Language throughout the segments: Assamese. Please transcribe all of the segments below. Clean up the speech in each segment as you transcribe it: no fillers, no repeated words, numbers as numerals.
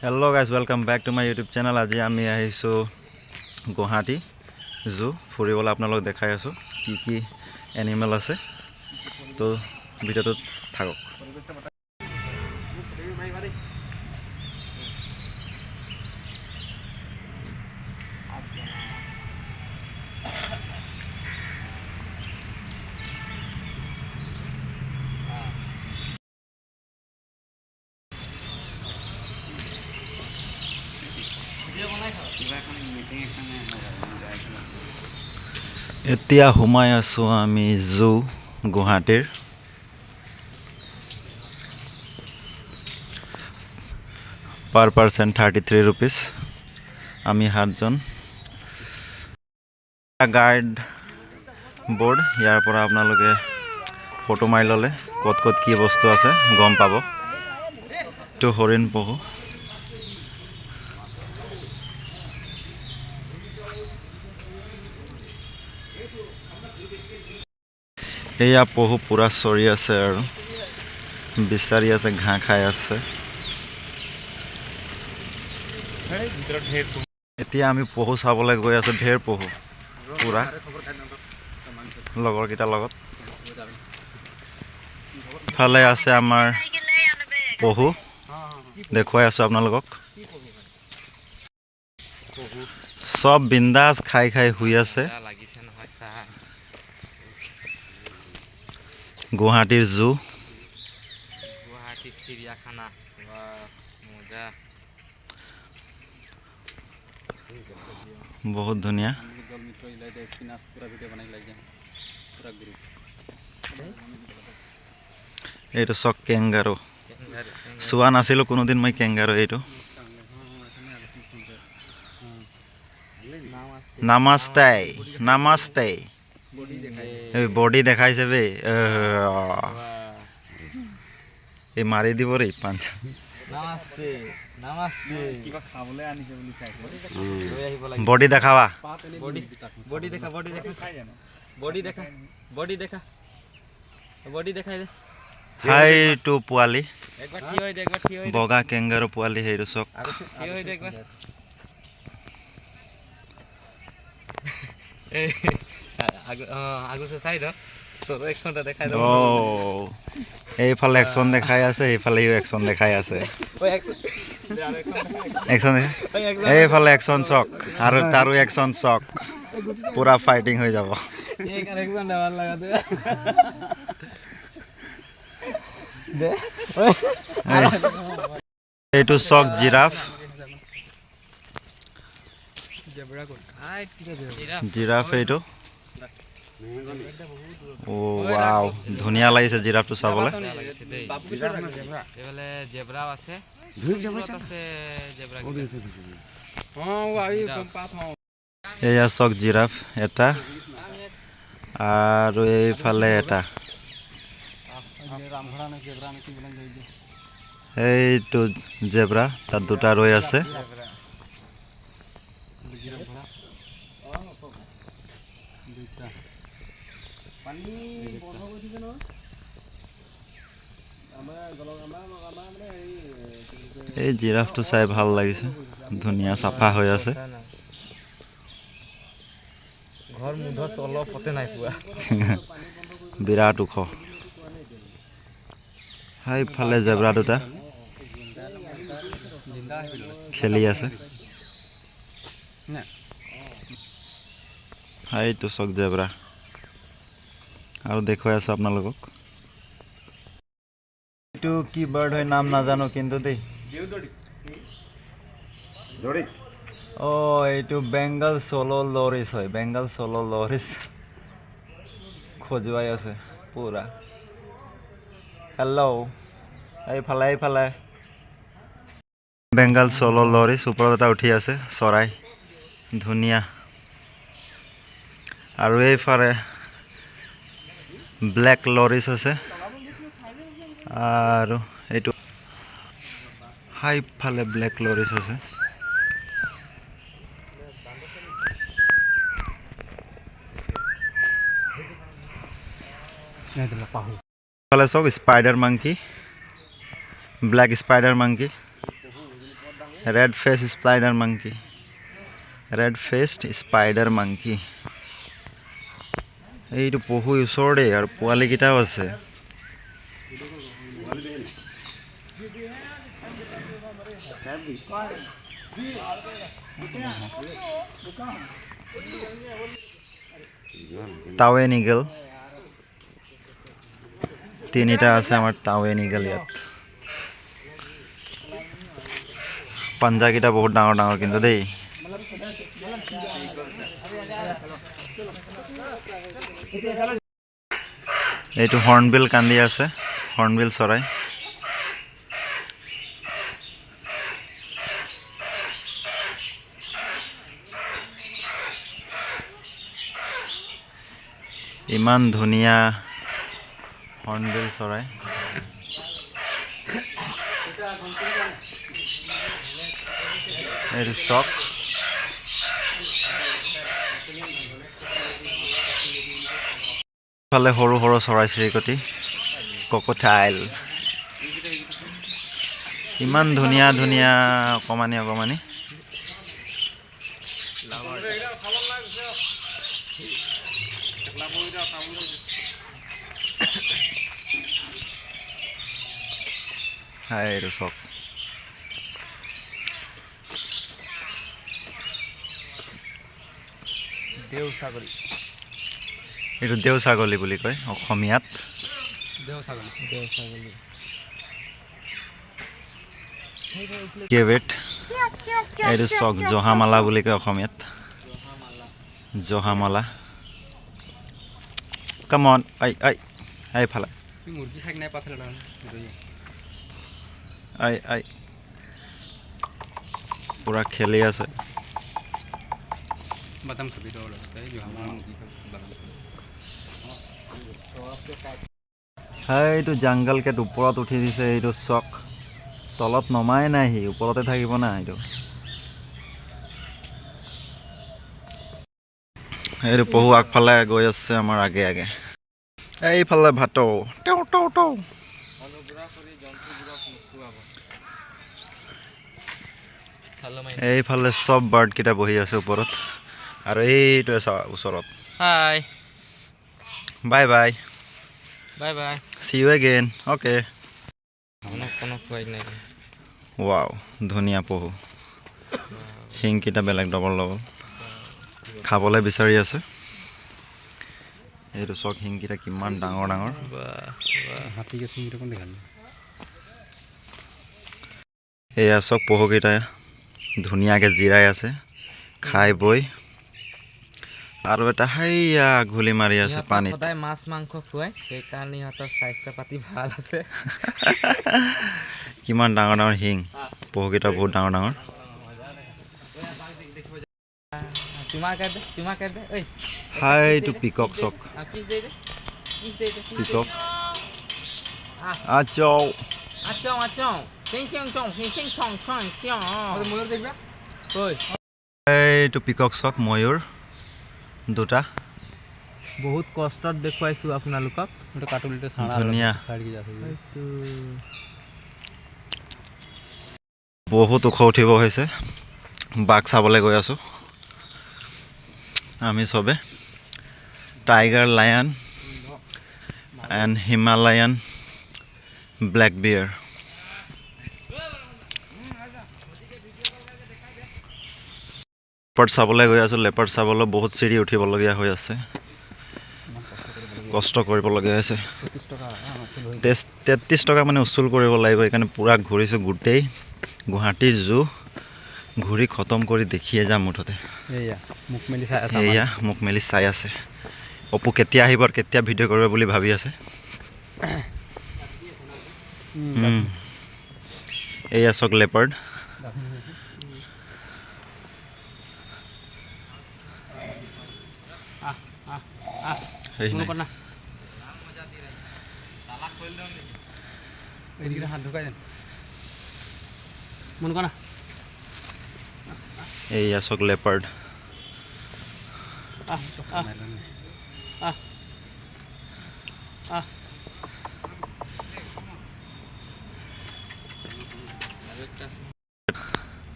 Hello guys, welcome back to my YouTube channel. আজি আমি আহিছোঁ গুৱাহাটী জু ফুৰিবলৈ আপোনালোকক দেখাই আছোঁ কি কি এনিমেল আছে তো ভিডিঅ'টোত থাকক। এতিয়া সোমাই আছোঁ আমি জু গুৱাহাটীৰ। পাৰ পাৰ্চন 33 rupees। আমি 7জন। গাইড বোৰ্ড, ইয়াৰ পৰা আপোনালোকে ফটো মাৰি ল'লে ক'ত ক'ত কি বস্তু আছে গম পাব। এইটো হৰিণ পহু। এয়া পহু পুৰা চৰি আছে আৰু বিচাৰি আছে, ঘাঁহ খাই আছে। এতিয়া আমি পহু চাবলৈ গৈ আছোঁ, ঢেৰ পহু পুৰা লগৰকেইটাৰ লগত। ইফালে আছে আমাৰ পহু, দেখুৱাই আছোঁ আপোনালোকক। চব বিন্দাছ খাই খাই শুই আছে। গুৱাহাটীৰ জু, গুৱাহাটীৰ চিৰিয়াখানা বহুত ধুনীয়া। এইটো চক কেংগাৰু, চোৱা নাছিলোঁ কোনোদিন মই কেংগাৰু। এইটো নামাস্তে নামাস্তে, বডি দেখাইছে বে, এই মাৰি দিব ৰে পাঁচ। বডি দেখাবা, সেইটো পোৱালি বগা কেংগাৰু পোৱালি। সেইটো চক এইফালে একশন দেখাই আছে, এইফালেও একশন দেখাই আছে। এইফালে একশন চক আৰু তাৰো একশন চক, পুৰা ফাইটিং হৈ যাব। এইটো চক জিৰাফ, জিৰাফ এইটো। ও ৱাও, ধুনীয়া লাগিছে জিৰাফটো চাবলৈ। এয়া চক জিৰাফ এটা, আৰু এইফালে এটা। এইটো জেব্ৰা, তাত দুটা ৰৈ আছে। এই জিৰাফটো চাই ভাল লাগিছে, ধুনীয়া চাফা হৈ আছে। বিৰাট ওখ। সেইফালে জেব্ৰা দুটা খেলি আছে। সেইটো চক জেব্ৰা, আৰু দেখুৱাই আছোঁ আপোনালোকক। এইটো কি বাৰ্ড হয় নাম নাজানো কিন্তু দেই। এইটো বেংগল চলো লৰিছ হয়, বেংগল চলো লৰিছ খজুৱাই আছে পুৰা। হেল্ল', এইফালে এইফালে বেংগল চলো লৰিছ, ওপৰত এটা উঠি আছে চৰাই, ধুনীয়া। আৰু এইফালে ব্লেক লৰিছ আছে, আৰু এইটো হাইফালে ব্লেক লৰিছ আছে। ফালে চাওক spider monkey, black spider monkey. red face spider monkey. Red faced spider monkey. এইটো পহু ওচৰতে আৰু পোৱালি কেইটাও আছে। টাৱেন ইগল তিনিটা আছে আমাৰ টাৱেন ইগল ইয়াত। পাঞ্জাকেইটা বহুত ডাঙৰ ডাঙৰ কিন্তু দেই। এইটো হৰ্ণবিল কান্দি আছে, হৰ্ণবিল চৰাই। ইমান ধুনীয়া হৰ্ণবিল চৰাই। এইটো চক। ফালে সৰু সৰু চৰাই চিৰিকটি, কক'টাইল। ইমান ধুনীয়া ধুনীয়া অকমানি অকমানি। এইটো চক। এইটো দেও ছাগলী বুলি কয় অসমীয়াত। কেভেট। এইটো চক জহামালা বুলি কয় অসমীয়াত। জহামালা। কাম অন আই আই আই ফালা আই আই পুৰা খেলি আছে। এইটো জাংগল কেট ওপৰত উঠি দিছে। এইটো চক তলত নমাই নাই, সি ওপৰতে থাকিব না। এইটো পহু আগফালে গৈ আছে আমাৰ আগে আগে। এইফালে ভাটৌ টেও টেও টেও। এইফালে চব বাৰ্ড কেইটা বহি আছে ওপৰত, আৰু এইটোৱে ওচৰত। হাই বাই বাই বাই বাই সি ইউ এগেইন। অ'কে। ৱাও ধুনীয়া পহু। শিংকেইটা বেলেগ ডবল ডবল, খাবলৈ বিচাৰি আছে। এইটো চক শিংকেইটা কিমান ডাঙৰ ডাঙৰ। এয়া চক পহুকেইটা ধুনীয়াকৈ জিৰাই আছে খাই বৈ। আৰু এটা হাইয়া ঘুলি মাৰি আছে পানীত। সদায় মাছ মাংস খুৱাই, সেইকাৰণে ইহঁতৰ স্বাস্থ্য পাতি ভাল আছে। কিমান ডাঙৰ ডাঙৰ শিং। পহুকেইটা বহুত ডাঙৰ ডাঙৰ। হাই এইটো পিকক চক। পিকক আচৌ। এইটো পিকক চক ময়ূৰ দুটা। বহুত কষ্টত দেখুৱাইছো আপোনালোকক। ধুনীয়া। বহুত ওখ উঠিব হৈছে। বাঘ চাবলৈ গৈ আছো আমি চবে। Tiger lion and Himalayan black বিয়াৰ। লেপাৰ্ড চাবলৈ গৈ আছোঁ। লেপাৰ্ড চাবলৈ বহুত চিৰি উঠিবলগীয়া হৈ আছে, কষ্ট কৰিবলগীয়া হৈছে। 33 টকা মানে উচুল কৰিব লাগিব। সেইকাৰণে পূৰা ঘূৰিছোঁ গোটেই গুৱাহাটীৰ জু ঘূৰি খতম কৰি দেখিয়ে যাম মুঠতে। এয়া মোক মেলি চাই আছে। অপু কেতিয়া আহিব আৰু কেতিয়া ভিডিঅ' কৰিব বুলি ভাবি আছে। এয়া চক লেপাৰ্ড। এইয়া চক লেপাৰ্ড।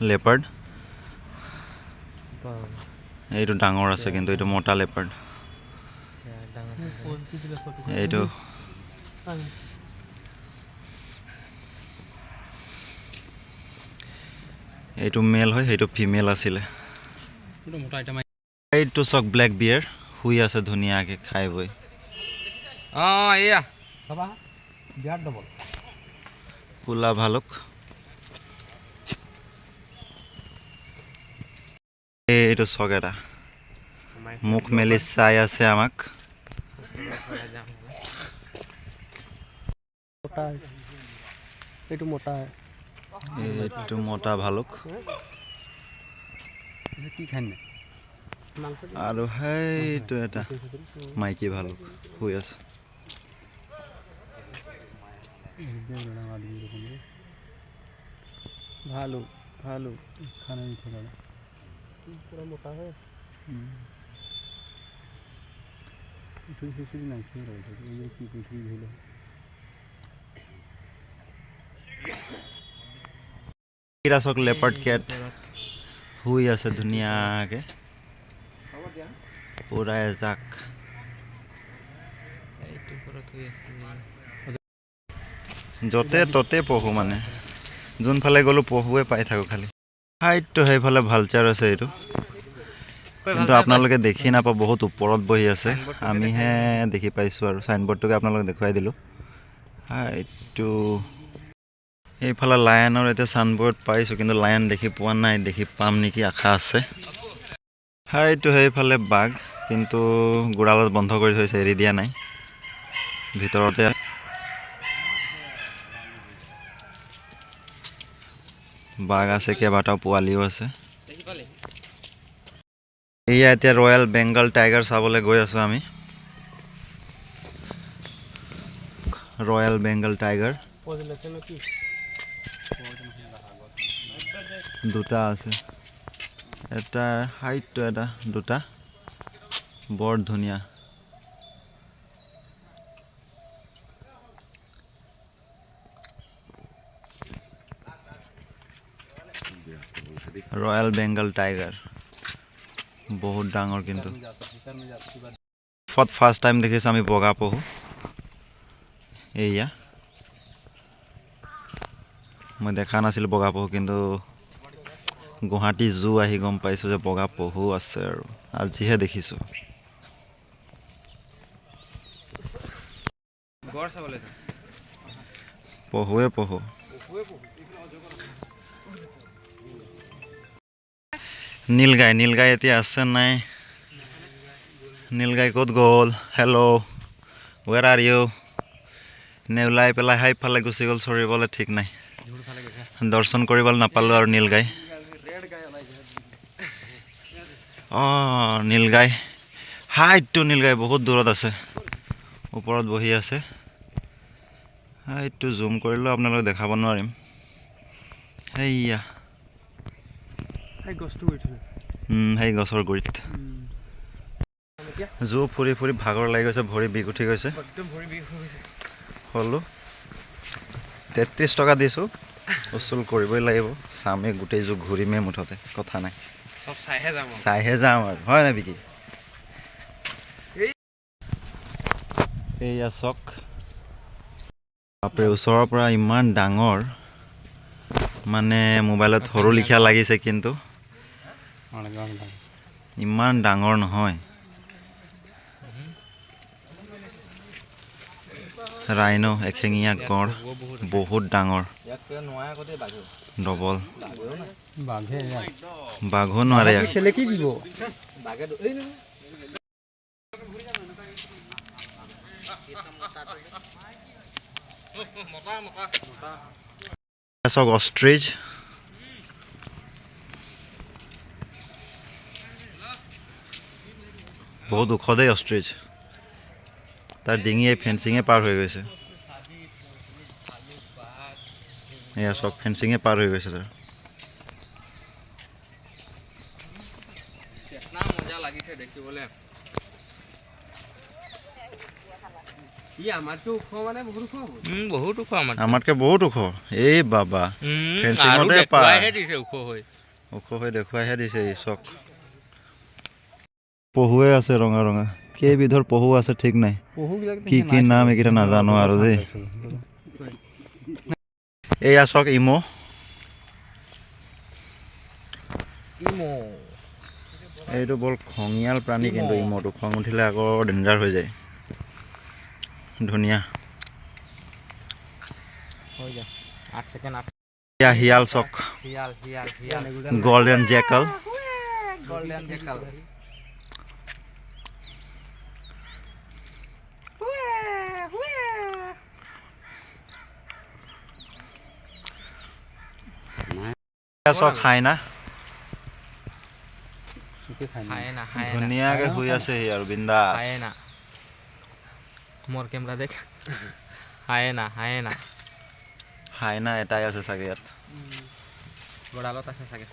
Leopard Wow. এইটো ডাঙৰ আছে কিন্তু এইটো মোটা লেপাৰ্ড এইটো এইটো মেল হয় সেইটো ফিমেল আছিলে এইটো চক ব্লেক বিয়াৰ শুই আছে ধুনীয়াকৈ খাই বৈ এয়া চাবা বিৰাট ডবল কোলা ভালুক এইটো চক এটা মুখ মেলি চাই আছে আমাক এইটো মোটা এইটো মোটা ভালুক কি খাই আৰু সেইটো এটা মাইকী ভালুক শুই আছে ভালো ভালো খানা नहीं खा रहा पूरा मोटा है इसे नहीं खा रहा है ये की कुछ भी भेलो এৰা চক লেপাৰ্ড কেট শুই আছে ধুনীয়াকৈ পুৰা এজাক য'তে ত'তে পহু মানে যোনফালে গ'লো পহুৱে পাই থাকোঁ খালি হাইটটো সেইফালে ভালচাৰ আছে এইটো কিন্তু আপোনালোকে দেখি নাপাব বহুত ওপৰত বহি আছে আমিহে দেখি পাইছোঁ আৰু চাইনবৰ্ডটোকে আপোনালোকে দেখুৱাই দিলোঁ হাইটটো এইফালে লায়নৰ এতিয়া চাইনবৰ্ড পাইছোঁ কিন্তু লায়ন দেখি পোৱা নাই দেখি পাম নেকি আশা আছে হাইটটো সেইফালে বাঘ কিন্তু গোড়ালত বন্ধ কৰি থৈছে এৰি দিয়া নাই ভিতৰতে বাঘ আছে কেইবাটাও পোৱালিও আছে এয়া এতিয়া ৰয়েল বেংগল টাইগাৰ চাবলৈ গৈ আছোঁ আমি ৰয়েল বেংগল টাইগাৰ দুটা আছে এটা হাইটটো এটা দুটা বৰ ধুনীয়া ৰয়েল বেংগল টাইগাৰ বহুত ডাঙৰ কিন্তু ফাৰ্ষ্ট টাইম দেখিছোঁ আমি বগা পহু এয়া মই দেখা নাছিলোঁ বগা পহু কিন্তু গুৱাহাটী জু আহি গম পাইছোঁ যে বগা পহু আছে আৰু আজিহে দেখিছোঁ পহুৱে পহু নীলগাই এতিয়া আছে নাই নীলগাই ক'ত গ'ল হেল্ল' ৱেৰ আৰ ইউ নে ওলাই পেলাই সেইফালে গুচি গ'ল চৰিবলৈ ঠিক নাই দৰ্শন কৰিবলৈ নাপালোঁ আৰু নীলগাই নীলগাই হাইটটো নীলগাই বহুত দূৰত আছে ওপৰত বহি আছে হাইটটো জুম কৰিলেও আপোনালোকে দেখাব নোৱাৰিম সেইয়া সেই গছৰ গুৰিত জু ফুৰি ফুৰি ভাগৰ লাগি গৈছে ভৰি বিষ উঠি গৈছে হ'লো 33 টকা দিছোঁ উচুল কৰিবই লাগিব চামে গোটেই জু ঘূৰিমেই মুঠতে কথা নাই চাইহে যাম আৰু হয় নাই বিকি এইয়া চক বাপৰে ওচৰৰ পৰা ইমান ডাঙৰ মানে মোবাইলত সৰু লিখা লাগিছে কিন্তু ইমান ডাঙৰ নহয় ৰাইনো এশেঙীয়া গড় বহুত ডাঙৰ ডবল বাঘো নোৱাৰে চক অষ্ট্ৰিচ বহুত ওখ দেই অষ্ট্ৰিচ তাৰ ডিঙি এই ফেঞ্চিঙে পাৰ হৈ গৈছে এয়া চক ফেঞ্চিঙে পাৰ হৈ গৈছে তাৰ বহুত ওখ আমাৰ আমাতকৈ বহুত ওখ এই বাবা ফেঞ্চিঙতে পায় ওখ হৈ দেখুৱাইহে দিছে এই চক পহুৱে আছে ৰঙা ৰঙা কেইবিধৰ পহু আছে ঠিক নাই কি কি নাম এইকেইটা নাজানো আৰু দেই এয়া চক ইমো এইটো বৰ খঙিয়াল প্ৰাণী কিন্তু ইমোটো খং উঠিলে আকৌ ডেঞ্জাৰ হৈ যায় ধুনীয়া এয়া শিয়াল চক গল্ডেন জেকাল চক হাইনা ধুনীয়াকে শুই আছে সি আৰু বিন্দাছ মোৰ কেমেৰা দেখ হাইনা এটাই আছে চাগে ইয়াত গড়ালত আছে চাগে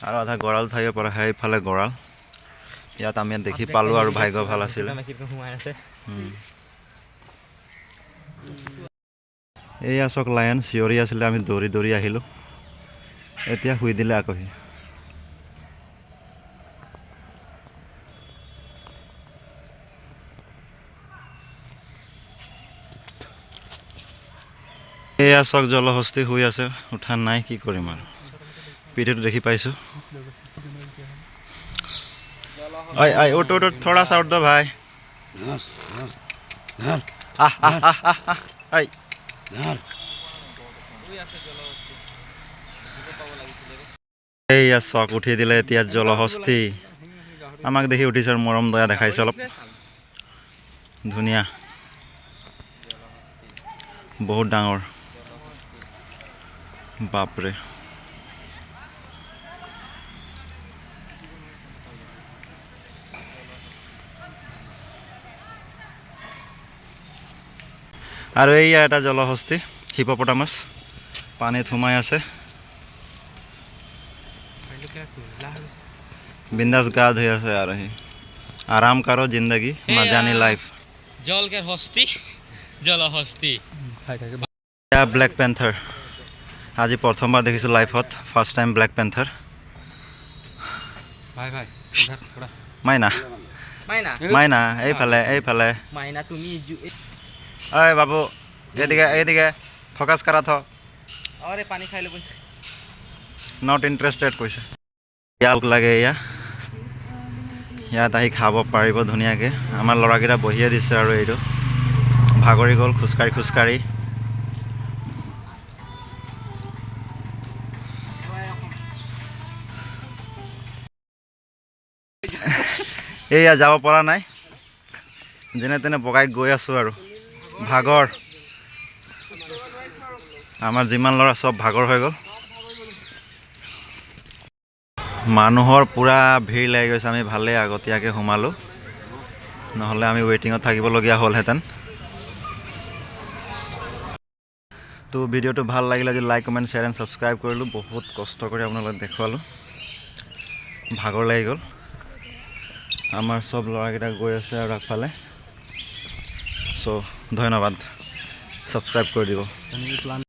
আৰু আধা গঁৰাল থাকিব পাৰে সেইফালে গঁৰাল ইয়াত আমি দেখি পালোঁ আৰু ভাগ্য ভাল আছিলে সোমাই আছে এয়া চক লায়ন চিঞৰি আছিলে আমি দৌৰি দৌৰি আহিলোঁ এতিয়া শুই দিলে আকৌ সি এয়া চক জলহস্তি শুই আছে উঠা নাই কি কৰিম আৰু পিঠিটো দেখি পাইছোঁ ঐ ঐ উঠ উঠ থোড়া সা উঠ দো ভাই ঐ এইয়া চক উঠি দিলে এতিয়া জলহস্তি আমাক দেখি উঠিছে আৰু মৰম দয়া দেখাইছে অলপ ধুনীয়া বহুত ডাঙৰ বাপৰে আৰু এইয়া এটা জলহস্তি হিপপটামাছ পানীত সোমাই আছে বিন্দাস গা ধুই আছে আৰু সি আৰাম কাৰো জিন্দগী মাজানি লাইফ জলকেৰ হস্তি জলহস্তি ব্লেক পেন্থাৰ আজি প্ৰথমবাৰ দেখিছোঁ লাইফত ফাৰ্ষ্ট টাইম ব্লেক পেন্থাৰ ভাই ভাই মাইনা মাইনা মাইনা এইফালে এইফালে মাইনা তুমি ঐ বাবু এইদিকে এইদিকে ফকাছ কৰা থ আৰে পানি খাই লব নট ইণ্টাৰেষ্টেড কৈছে ইয়াক লাগে এয়া ইয়াত আহি খাব পাৰিব ধুনীয়াকৈ আমাৰ ল'ৰাকেইটা বহিয়ে দিছে আৰু এইটো ভাগৰি গ'ল খোজকাঢ়ি খোজকাঢ়ি এয়া যাব পৰা নাই যেনে তেনে বগাই গৈ আছোঁ আৰু ভাগৰ আমাৰ যিমান ল'ৰা চব ভাগৰ হৈ গ'ল মানুহৰ পূৰা ভিৰ লাগি গৈছে আমি ভালেই আগতীয়াকৈ সোমালোঁ নহ'লে আমি ৱেইটিঙত থাকিবলগীয়া হ'লহেঁতেন তো ভিডিঅ'টো ভাল লাগিলে যদি like comment share and subscribe কৰিলোঁ বহুত কষ্ট কৰি আপোনালোকক দেখুৱালোঁ ভাগৰ লাগি গ'ল আমাৰ চব ল'ৰাকেইটা গৈ আছে আৰু আগফালে চ' ধন্যবাদ ছাবস্ক্ৰাইব কৰি দিব